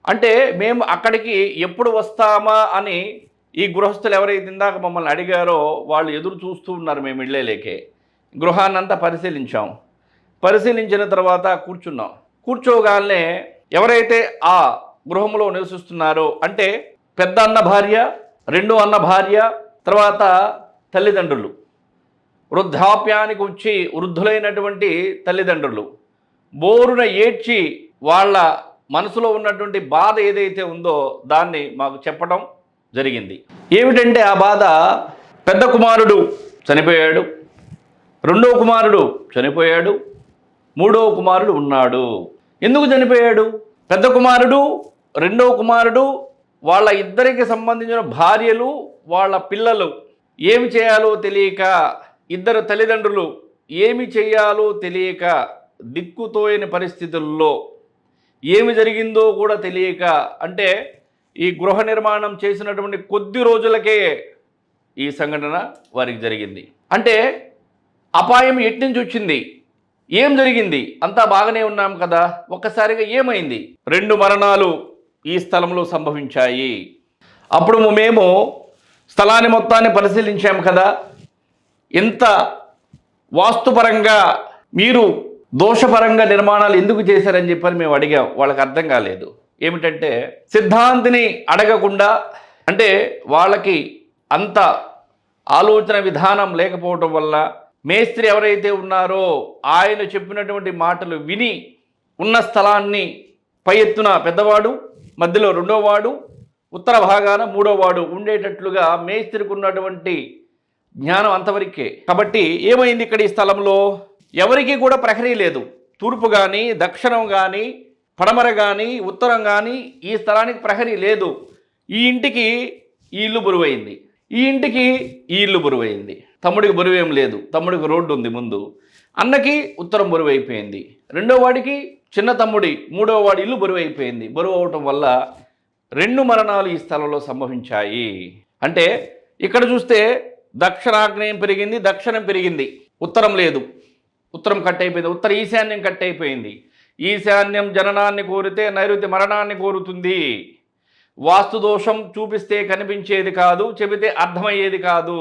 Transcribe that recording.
అంటే మేము అక్కడికి ఎప్పుడు వస్తామా అని ఈ గృహస్థులు ఎవరైతే ఇందాక మమ్మల్ని అడిగారో వాళ్ళు ఎదురు చూస్తూ ఉన్నారు మేము వెళ్ళలేకే. గృహాన్నంతా పరిశీలించాం. పరిశీలించిన తర్వాత కూర్చున్నాం. కూర్చోగానే ఎవరైతే ఆ గృహంలో నివసిస్తున్నారో అంటే పెద్ద అన్న భార్య, రెండో అన్న భార్య, తర్వాత తల్లిదండ్రులు, వృద్ధాప్యానికి వచ్చి వృద్ధులైనటువంటి తల్లిదండ్రులు బోరున ఏడ్చి వాళ్ళ మనసులో ఉన్నటువంటి బాధ ఏదైతే ఉందో దాన్ని మాకు చెప్పడం జరిగింది. ఏమిటంటే ఆ బాధ, పెద్ద కుమారుడు చనిపోయాడు, రెండో కుమారుడు చనిపోయాడు, మూడో కుమారుడు ఉన్నాడు. ఎందుకు చనిపోయాడు? పెద్ద కుమారుడు, రెండో కుమారుడు, వాళ్ళ ఇద్దరికి సంబంధించిన భార్యలు, వాళ్ళ పిల్లలు ఏమి చేయాలో తెలియక, ఇద్దరు తల్లిదండ్రులు ఏమి చేయాలో తెలియక దిక్కుతోయని పరిస్థితుల్లో ఏమి జరిగిందో కూడా తెలియక, అంటే ఈ గృహ నిర్మాణం చేసినటువంటి కొద్ది రోజులకే ఈ సంఘటన వారికి జరిగింది. అంటే అపాయం ఎట్నుంచి వచ్చింది, ఏం జరిగింది? అంతా బాగానే ఉన్నాం కదా, ఒక్కసారిగా ఏమైంది? 2 మరణాలు ఈ స్థలంలో సంభవించాయి. అప్పుడు మేము స్థలాన్ని మొత్తాన్ని పరిశీలించాం కదా, ఎంత వాస్తుపరంగా మీరు దోషపరంగా నిర్మాణాలు ఎందుకు చేశారని చెప్పని మేము అడిగాం. వాళ్ళకి అర్థం కాలేదు. ఏమిటంటే సిద్ధాంతిని అడగకుండా, అంటే వాళ్ళకి అంత ఆలోచన విధానం లేకపోవటం వల్ల మేస్త్రి ఎవరైతే ఉన్నారో ఆయన చెప్పినటువంటి మాటలు విని ఉన్న స్థలాన్ని పై ఎత్తున పెద్దవాడు, మధ్యలో రెండోవాడు, ఉత్తర భాగాన మూడోవాడు ఉండేటట్లుగా మేస్త్రికి ఉన్నటువంటి జ్ఞానం అంతవరకే. కాబట్టి ఏమైంది ఇక్కడ ఈ స్థలంలో? ఎవరికి కూడా ప్రహరీ లేదు. తూర్పు కానీ, దక్షిణం కానీ, పడమర కానీ, ఉత్తరం కానీ ఈ స్థలానికి ప్రహరీ లేదు. ఈ ఇంటికి ఈ ఇల్లు బరువైంది, ఈ ఇంటికి ఈ ఇల్లు బరువైంది. తమ్ముడికి బరువేం లేదు, తమ్ముడికి రోడ్డు ఉంది ముందు. అన్నకి ఉత్తరం బరువు అయిపోయింది, రెండో వాడికి చిన్న తమ్ముడి మూడో వాడి ఇల్లు బరువు అయిపోయింది. బరువు అవటం వల్ల 2 మరణాలు ఈ స్థలంలో సంభవించాయి. అంటే ఇక్కడ చూస్తే దక్షిణాగ్నేయం పెరిగింది, దక్షిణం పెరిగింది, ఉత్తరం లేదు. ఉత్తరం కట్ అయిపోయింది, ఉత్తర ఈశాన్యం కట్ అయిపోయింది. ఈశాన్యం జననాన్ని కోరితే నైరుతి మరణాన్ని కోరుతుంది. వాస్తు దోషం చూపిస్తే కనిపించేది కాదు, చెబితే అర్థమయ్యేది కాదు.